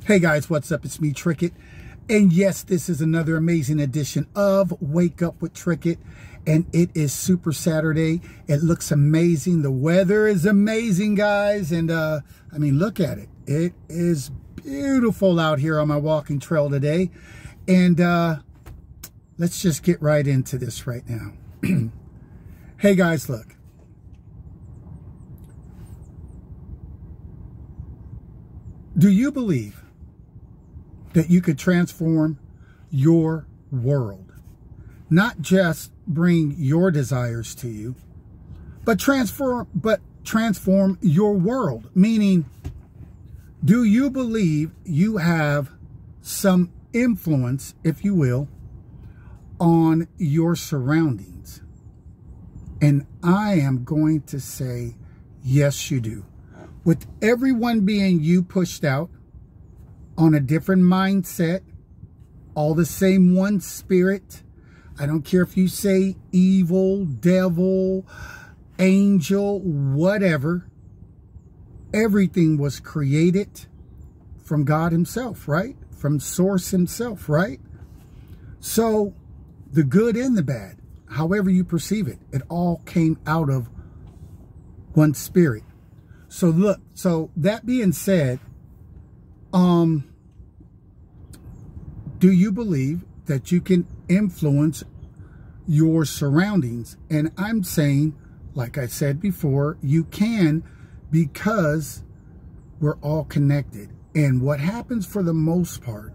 Hey guys, what's up? It's me, Trickett. And yes, this is another amazing edition of Wake Up with Trickett. And it is Super Saturday. It looks amazing. The weather is amazing, guys. And I mean, look at it. It is beautiful out here on my walking trail today. And let's just get right into this right now. Hey guys, look. Do you believe that you could transform your world? Not just bring your desires to you, but transform your world. Meaning, do you believe you have some influence, if you will, on your surroundings? And I am going to say, yes, you do. With everyone being you pushed out, on a different mindset, all the same one spirit. I don't care if you say evil, devil, angel, whatever. Everything was created from God himself, right? From source himself, right? So the good and the bad, however you perceive it, it all came out of one spirit. So look, so that being said, do you believe that you can influence your surroundings? And I'm saying, like I said before, you can, because we're all connected. And what happens for the most part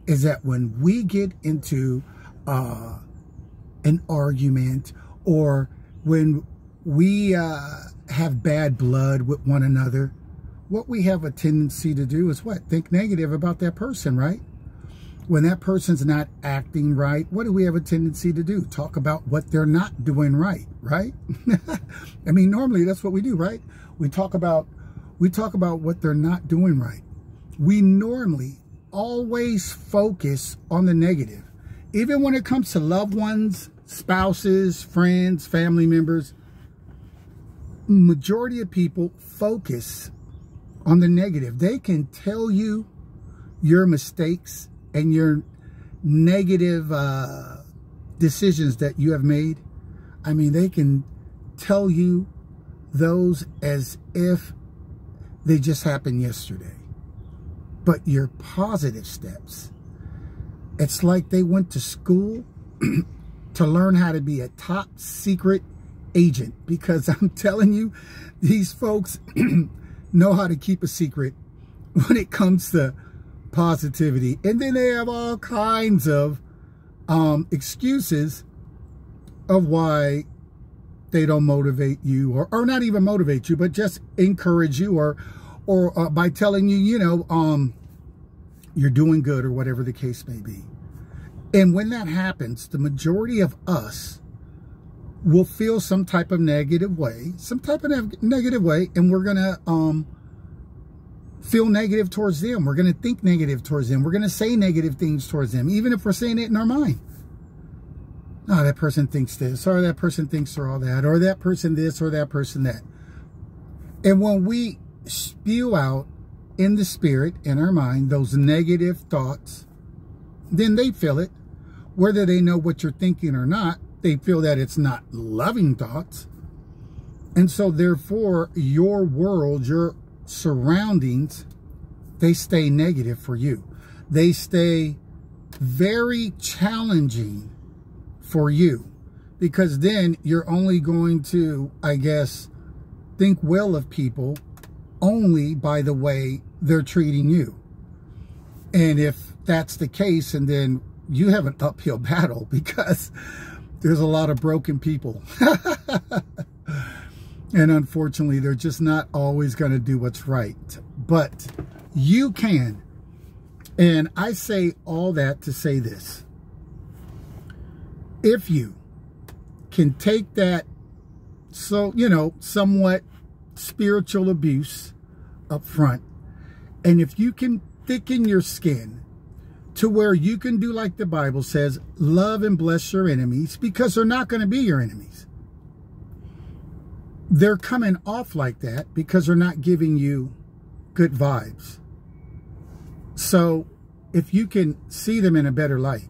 is that when we get into an argument, or when we have bad blood with one another, what we have a tendency to do is what? Think negative about that person, right? When that person's not acting right, what do we have a tendency to do? Talk about what they're not doing right, right? I mean, normally that's what we do, right? We talk about what they're not doing right. We normally always focus on the negative. Even when it comes to loved ones, spouses, friends, family members, majority of people focus on the negative. They can tell you your mistakes and your negative decisions that you have made. I mean, they can tell you those as if they just happened yesterday. But your positive steps, it's like they went to school to learn how to be a top secret agent. Because I'm telling you, these folks know how to keep a secret when it comes to positivity. And then they have all kinds of excuses of why they don't motivate you, or not even motivate you, but just encourage you, or by telling you, you know, you're doing good, or whatever the case may be. And when that happens, the majority of us will feel some type of negative way, and we're gonna feel negative towards them. We're gonna think negative towards them. We're gonna say negative things towards them, even if we're saying it in our mind. Oh, that person thinks this, or that person thinks all that, or that person this, or that person that. And when we spew out in the spirit, in our mind, those negative thoughts, then they feel it. Whether they know what you're thinking or not, they feel that it's not loving thoughts. And so therefore, your world, your surroundings, they stay negative for you. They stay very challenging for you, because then you're only going to, I guess, think well of people only by the way they're treating you. And if that's the case, and then you have an uphill battle, because there's a lot of broken people. And unfortunately, they're just not always going to do what's right. But you can. And I say all that to say this. If you can take that, so, you know, somewhat spiritual abuse up front, and if you can thicken your skin to where you can do like the Bible says, love and bless your enemies, because they're not going to be your enemies. They're coming off like that because they're not giving you good vibes. So if you can see them in a better light,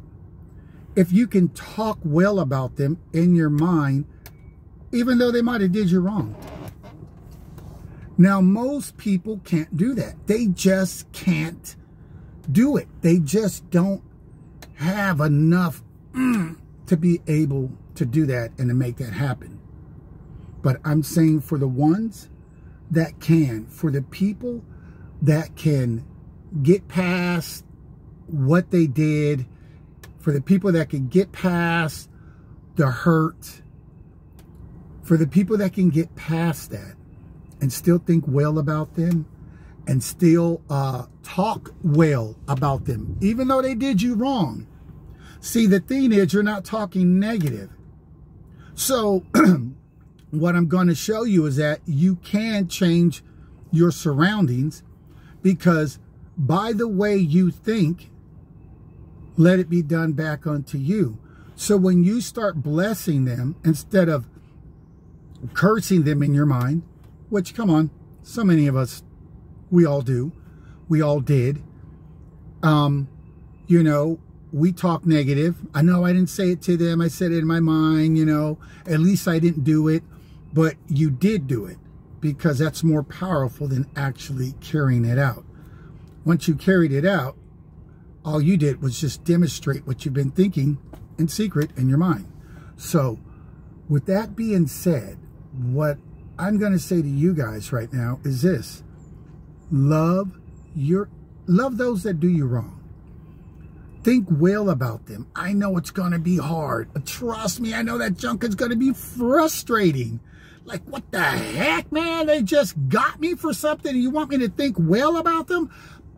if you can talk well about them in your mind, even though they might have did you wrong. Now, most people can't do that. They just can't do it. They just don't have enough to be able to do that and to make that happen. But I'm saying for the ones that can, for the people that can get past what they did, for the people that can get past the hurt, for the people that can get past that and still think well about them and still talk well about them, even though they did you wrong. See, the thing is, you're not talking negative. So what I'm going to show you is that you can change your surroundings, because by the way you think, let it be done back unto you. So when you start blessing them instead of cursing them in your mind, which, come on, so many of us, we all do, we all did, you know, we talk negative. I know I didn't say it to them, I said it in my mind, you know, at least I didn't do it, but you did do it, because that's more powerful than actually carrying it out. Once you carried it out, all you did was just demonstrate what you've been thinking in secret in your mind. So with that being said, what I'm going to say to you guys right now is this: love those that do you wrong. Think well about them. I know it's going to be hard. Trust me, I know that junk is going to be frustrating. Like, what the heck, man? They just got me for something and you want me to think well about them?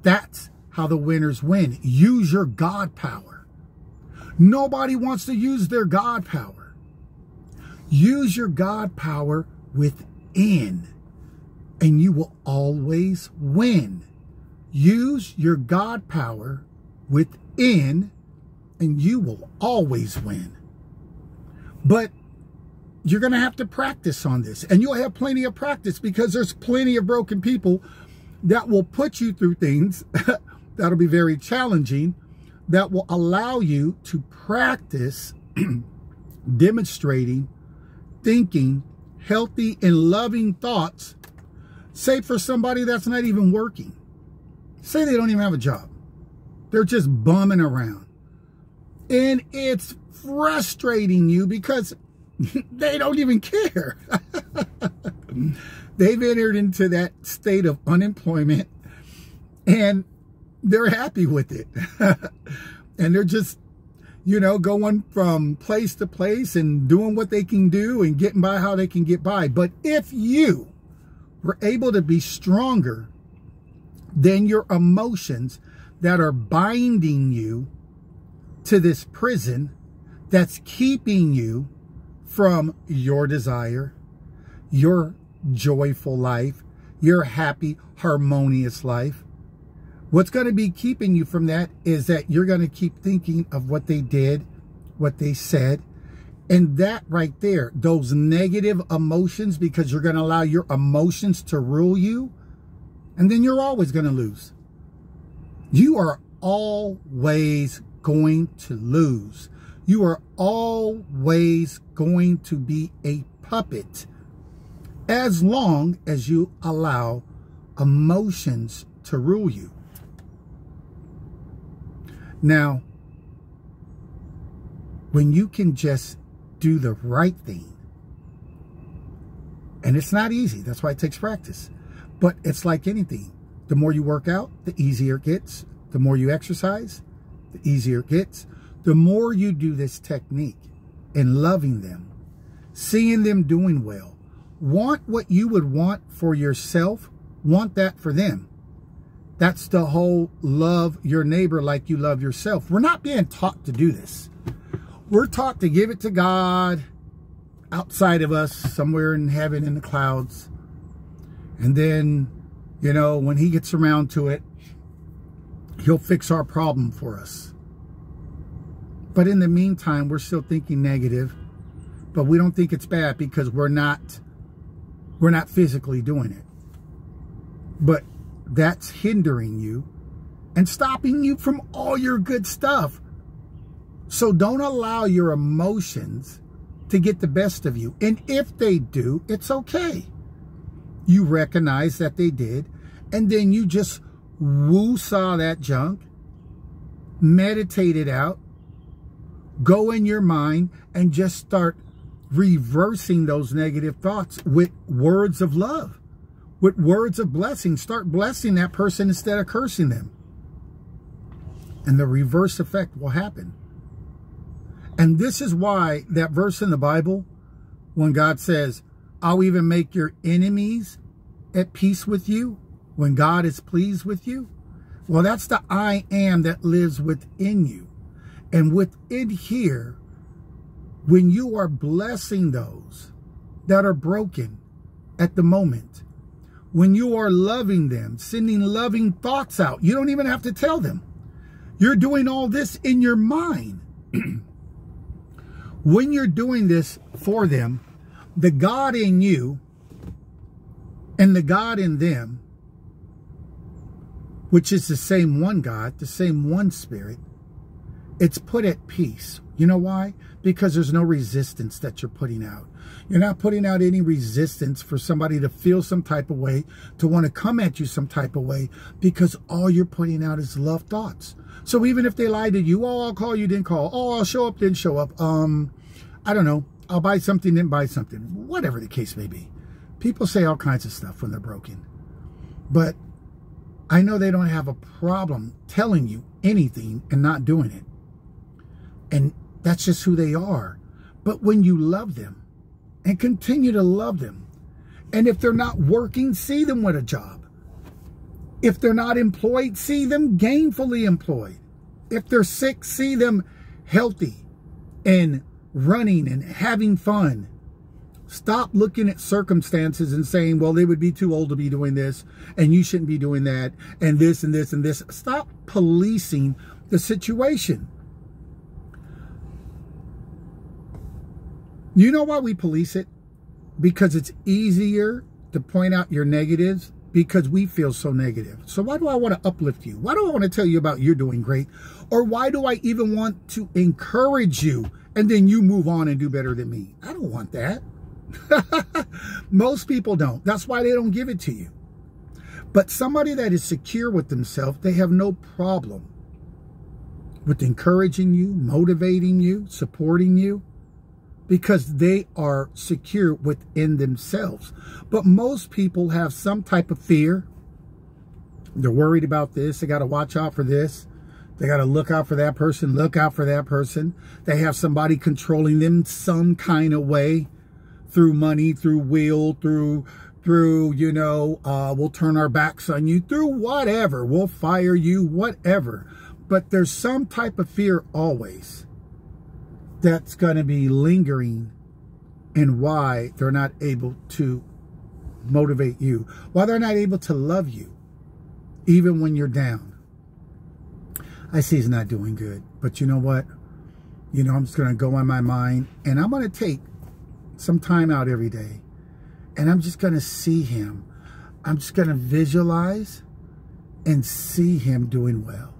That's how the winners win. Use your God power. Nobody wants to use their God power. Use your God power within, and you will always win. Use your God power within, and you will always win. But you're going to have to practice on this, and you'll have plenty of practice, because there's plenty of broken people that will put you through things that'll be very challenging, that will allow you to practice demonstrating, thinking healthy and loving thoughts. Say for somebody that's not even working. Say they don't even have a job. They're just bumming around. And it's frustrating you because they don't even care. They've entered into that state of unemployment and they're happy with it. And they're just, you know, going from place to place and doing what they can do and getting by how they can get by. But if you were able to be stronger than your emotions that are binding you to this prison that's keeping you from your desire, your joyful life, your happy, harmonious life. What's going to be keeping you from that is that you're going to keep thinking of what they did, what they said, and that right there, those negative emotions, because you're going to allow your emotions to rule you, and then you're always going to lose. You are always going to lose. You are always going to be a puppet as long as you allow emotions to rule you. Now, when you can just do the right thing, and it's not easy, that's why it takes practice, but it's like anything. The more you work out, the easier it gets. The more you exercise, the easier it gets. The more you do this technique and loving them, seeing them doing well, want what you would want for yourself, want that for them. That's the whole love your neighbor like you love yourself. We're not being taught to do this. We're taught to give it to God outside of us, somewhere in heaven in the clouds. And then, you know, when he gets around to it, he'll fix our problem for us. But in the meantime, we're still thinking negative, but we don't think it's bad because we're not physically doing it. But that's hindering you and stopping you from all your good stuff. So don't allow your emotions to get the best of you. And if they do, it's okay. You recognize that they did, and then you just woo-saw that junk, meditate it out, go in your mind, and just start reversing those negative thoughts with words of love, with words of blessing. Start blessing that person instead of cursing them. And the reverse effect will happen. And this is why that verse in the Bible, when God says, I'll even make your enemies at peace with you, when God is pleased with you, well, that's the I am that lives within you. And within here, when you are blessing those that are broken at the moment, when you are loving them, sending loving thoughts out, you don't even have to tell them. You're doing all this in your mind. When you're doing this for them, the God in you and the God in them, which is the same one God, the same one Spirit, it's put at peace. You know why? Because there's no resistance that you're putting out. You're not putting out any resistance for somebody to feel some type of way, to want to come at you some type of way, because all you're putting out is love thoughts. So even if they lie to you, oh, I'll call, you didn't call. Oh, I'll show up, didn't show up. I don't know. I'll buy something, didn't buy something. Whatever the case may be. People say all kinds of stuff when they're broken. But I know they don't have a problem telling you anything and not doing it. And that's just who they are. But when you love them and continue to love them, and if they're not working, see them with a job. If they're not employed, see them gainfully employed. If they're sick, see them healthy and running and having fun. Stop looking at circumstances and saying, well, they would be too old to be doing this, and you shouldn't be doing that, and this and this and this. Stop policing the situation. You know why we police it? Because it's easier to point out your negatives, because we feel so negative. So why do I want to uplift you? Why do I want to tell you about you're doing great? Or why do I even want to encourage you and then you move on and do better than me? I don't want that. Most people don't. That's why they don't give it to you. But somebody that is secure with themselves, they have no problem with encouraging you, motivating you, supporting you, because they are secure within themselves. But most people have some type of fear. They're worried about this. They got to watch out for this. They got to look out for that person, look out for that person. They have somebody controlling them some kind of way, through money, through will, through you know, we'll turn our backs on you, through whatever. We'll fire you, whatever. But there's some type of fear always that's going to be lingering, and why they're not able to motivate you, why they're not able to love you, even when you're down. I see he's not doing good, but you know what? You know, I'm just going to go on my mind, and I'm going to take some time out every day, and I'm just going to see him. I'm just going to visualize and see him doing well,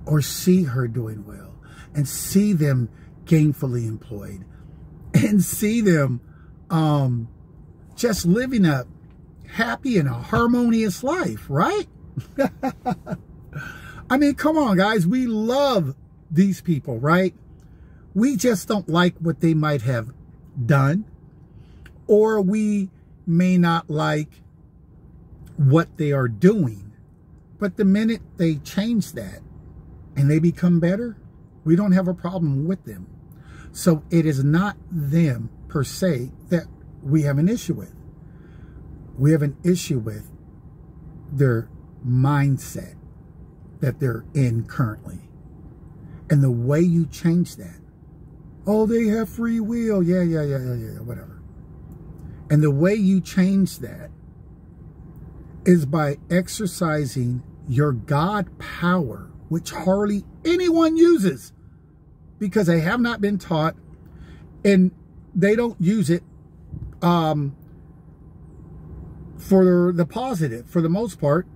or see her doing well, and see them gainfully employed, and see them just living a happy and a harmonious life, right? I mean, come on, guys. We love these people, right? We just don't like what they might have done, or we may not like what they are doing. But the minute they change that and they become better, we don't have a problem with them. So it is not them per se that we have an issue with. We have an issue with their mindset that they're in currently. And the way you change that. Oh, they have free will. Yeah, whatever. And the way you change that is by exercising your God power, which hardly anyone uses, because they have not been taught, and they don't use it for the positive for the most part,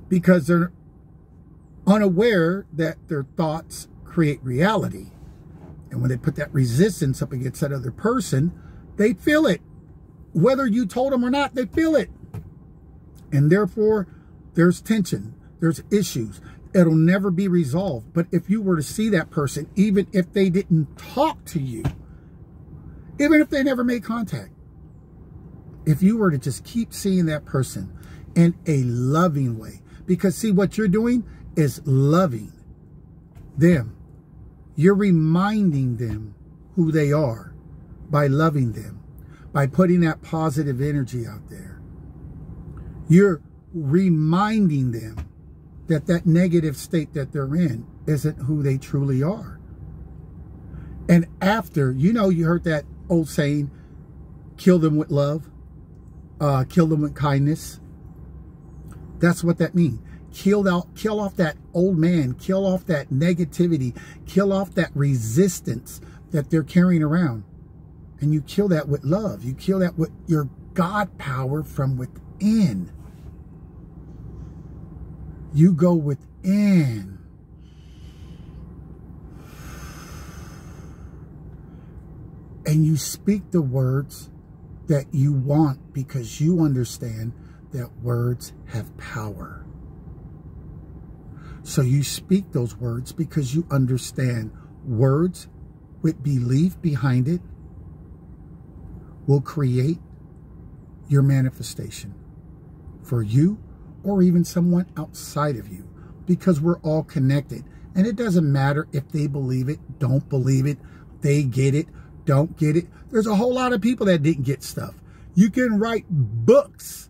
because they're unaware that their thoughts create reality. And when they put that resistance up against that other person, they feel it. Whether you told them or not, they feel it. And therefore, there's tension. There's issues. It'll never be resolved. But if you were to see that person, even if they didn't talk to you, even if they never made contact, if you were to just keep seeing that person in a loving way, because see, what you're doing is loving them. You're reminding them who they are by loving them, by putting that positive energy out there. You're reminding them that that negative state that they're in isn't who they truly are. And after, you know, you heard that old saying, kill them with love, kill them with kindness. That's what that means. Kill off that old man, kill off that negativity, kill off that resistance that they're carrying around. And you kill that with love. You kill that with your God power from within. You go within. And you speak the words that you want, because you understand that words have power. So you speak those words because you understand words with belief behind it will create your manifestation for you or even someone outside of you, because we're all connected. And it doesn't matter if they believe it, don't believe it, they get it, don't get it. There's a whole lot of people that didn't get stuff. You can write books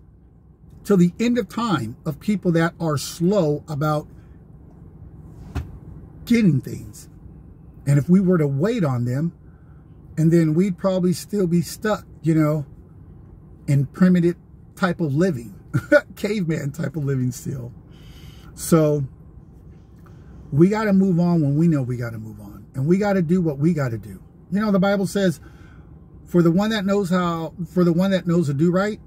till the end of time of people that are slow about getting things. And if we were to wait on them, and then we'd probably still be stuck, you know, in primitive type of living, caveman type of living still. So we got to move on when we know we got to move on, and we got to do what we got to do. You know, the Bible says, for the one that knows to do right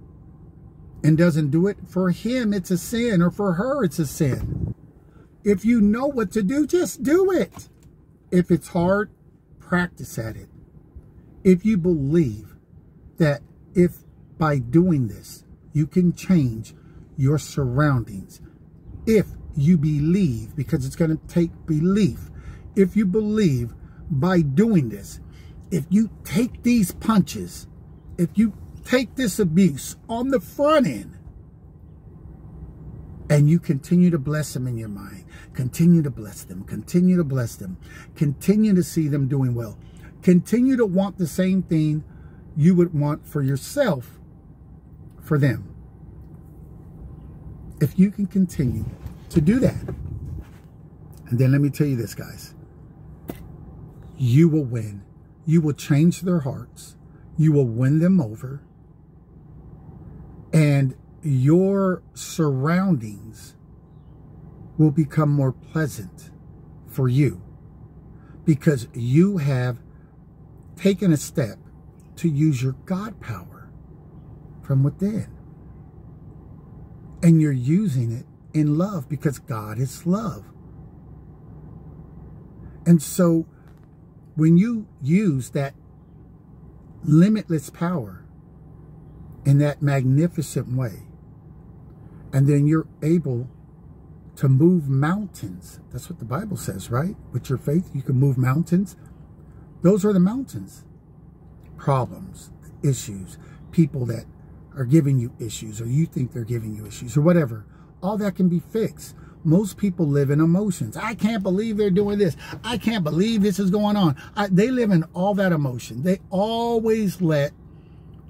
and doesn't do it, for him it's a sin, or for her it's a sin. If you know what to do, just do it. If it's hard, practice at it. If you believe that if by doing this, you can change your surroundings. If you believe, because it's going to take belief. If you believe by doing this, if you take these punches, if you take this abuse on the front end, and you continue to bless them in your mind, continue to bless them, continue to bless them, continue to see them doing well, continue to want the same thing you would want for yourself, for them. If you can continue to do that, and then let me tell you this, guys, you will win. You will change their hearts. You will win them over. And your surroundings will become more pleasant for you, because you have taken a step to use your God power from within. And you're using it in love, because God is love. And so when you use that limitless power in that magnificent way, and then you're able to move mountains. That's what the Bible says, right? With your faith, you can move mountains. Those are the mountains. Problems, issues, people that are giving you issues, or you think they're giving you issues, or whatever. All that can be fixed. Most people live in emotions. I can't believe they're doing this. I can't believe this is going on. They live in all that emotion. They always let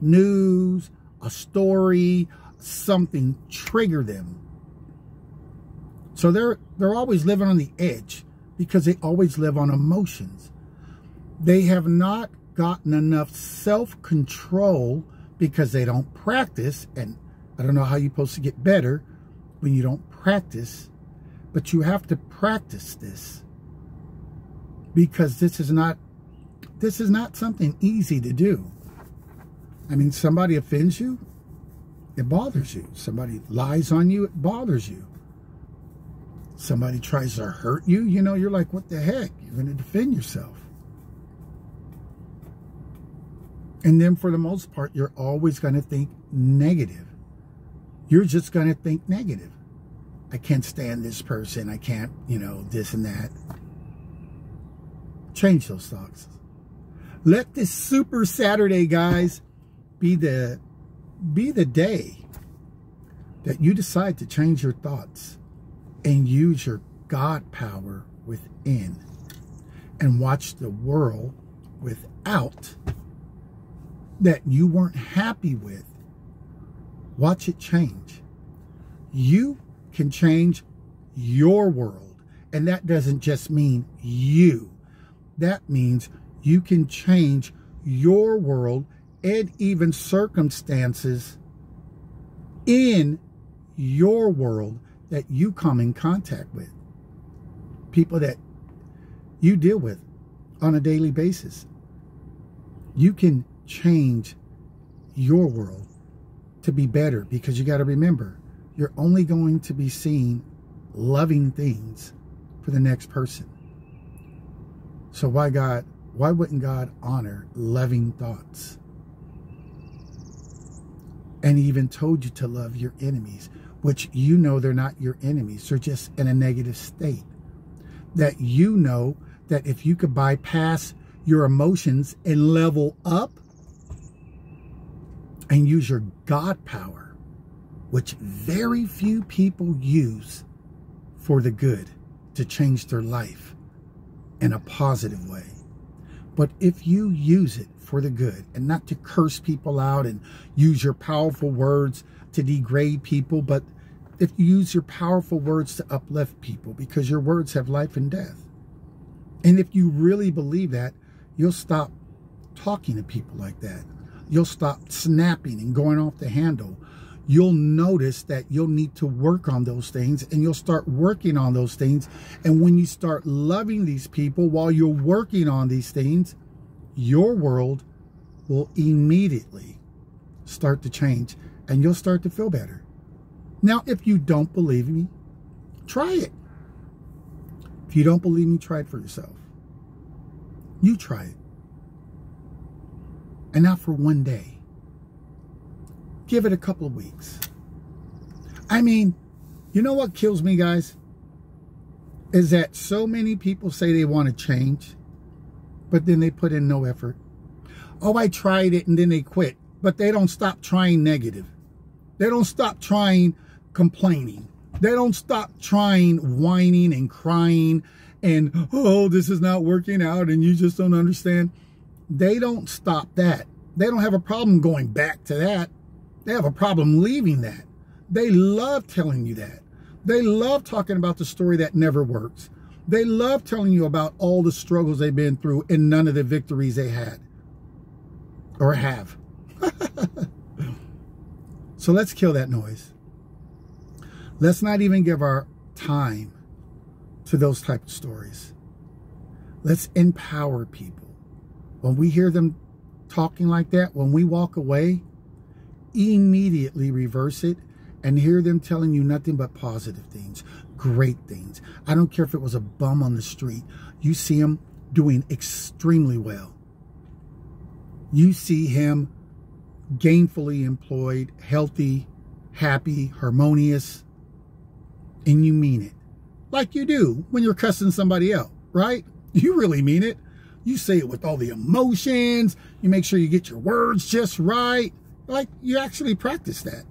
news, a story, something trigger them. So they're always living on the edge, because they always live on emotions. They have not gotten enough self-control, because they don't practice. And I don't know how you're supposed to get better when you don't practice, but you have to practice this, because this is not something easy to do. I mean, somebody offends you, it bothers you. Somebody lies on you, it bothers you. Somebody tries to hurt you, you know, you're like, what the heck? You're going to defend yourself. And then for the most part, you're always going to think negative. You're just going to think negative. I can't stand this person. I can't, you know, this and that. Change those thoughts. Let this Super Saturday, guys, be the day that you decide to change your thoughts and use your God power within and watch the world without that you weren't happy with. Watch it change. You can change your world. And that doesn't just mean you. That means you can change your world and even circumstances in your world that you come in contact with. People that you deal with on a daily basis. You can change your world to be better, because you got to remember, you're only going to be seeing loving things for the next person. So why wouldn't God honor loving thoughts? And he even told you to love your enemies, which you know they're not your enemies. They're just in a negative state. That you know that if you could bypass your emotions and level up and use your God power, which very few people use for the good, to change their life in a positive way. But if you use it for the good and not to curse people out and use your powerful words to degrade people, but if you use your powerful words to uplift people, because your words have life and death. And if you really believe that, you'll stop talking to people like that. You'll stop snapping and going off the handle. You'll notice that you'll need to work on those things, and you'll start working on those things. And when you start loving these people while you're working on these things, your world will immediately start to change, and you'll start to feel better. Now, if you don't believe me, try it. If you don't believe me, try it for yourself. You try it. And not for one day. Give it a couple of weeks. I mean, you know what kills me, guys? Is that so many people say they want to change, but then they put in no effort. Oh, I tried it, and then they quit. But they don't stop trying negative. They don't stop trying complaining. They don't stop trying whining and crying and, oh, this is not working out and you just don't understand. They don't stop that. They don't have a problem going back to that. They have a problem leaving that. They love telling you that. They love talking about the story that never works. They love telling you about all the struggles they've been through and none of the victories they had or have. So let's kill that noise. Let's not even give our time to those type of stories. Let's empower people. When we hear them talking like that, when we walk away, immediately reverse it and hear them telling you nothing but positive things, great things. I don't care if it was a bum on the street. You see him doing extremely well. You see him gainfully employed, healthy, happy, harmonious, and you mean it. Like you do when you're cussing somebody out, right? You really mean it. You say it with all the emotions. You make sure you get your words just right. Like you actually practice that.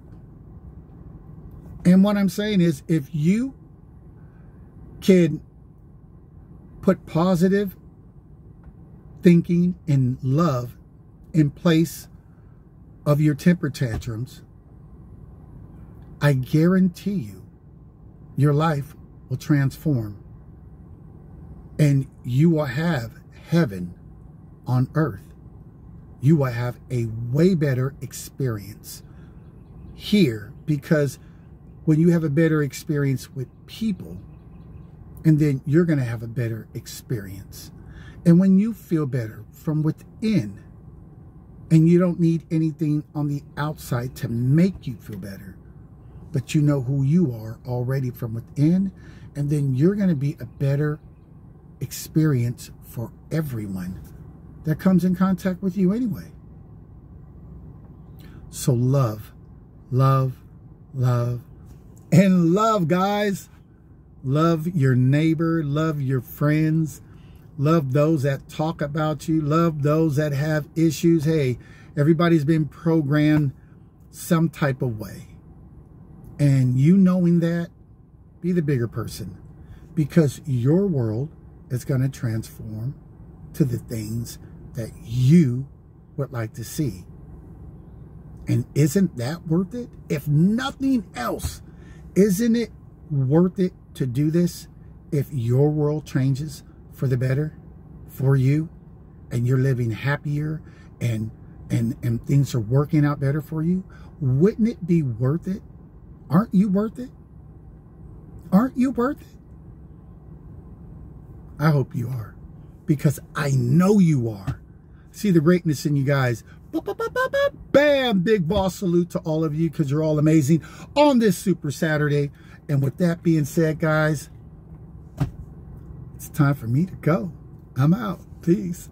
And what I'm saying is, if you can put positive thinking and love in place of your temper tantrums, I guarantee you, your life will transform and you will have heaven on earth. You will have a way better experience here, because when you have a better experience with people, and then you're going to have a better experience. And when you feel better from within, and you don't need anything on the outside to make you feel better, but you know who you are already from within, and then you're going to be a better experience for everyone that comes in contact with you anyway. So love, love, love, and love, guys. Love your neighbor, love your friends, love those that talk about you, love those that have issues. Hey, everybody's been programmed some type of way. And you knowing that, be the bigger person, because your world is going to transform to the things that you would like to see. And isn't that worth it? If nothing else, isn't it worth it to do this if your world changes for the better for you, and you're living happier and things are working out better for you? Wouldn't it be worth it? Aren't you worth it? Aren't you worth it? I hope you are, because I know you are. See the greatness in you guys. Bam! Big boss salute to all of you, because you're all amazing on this Super Saturday. And with that being said, guys, it's time for me to go. I'm out. Peace.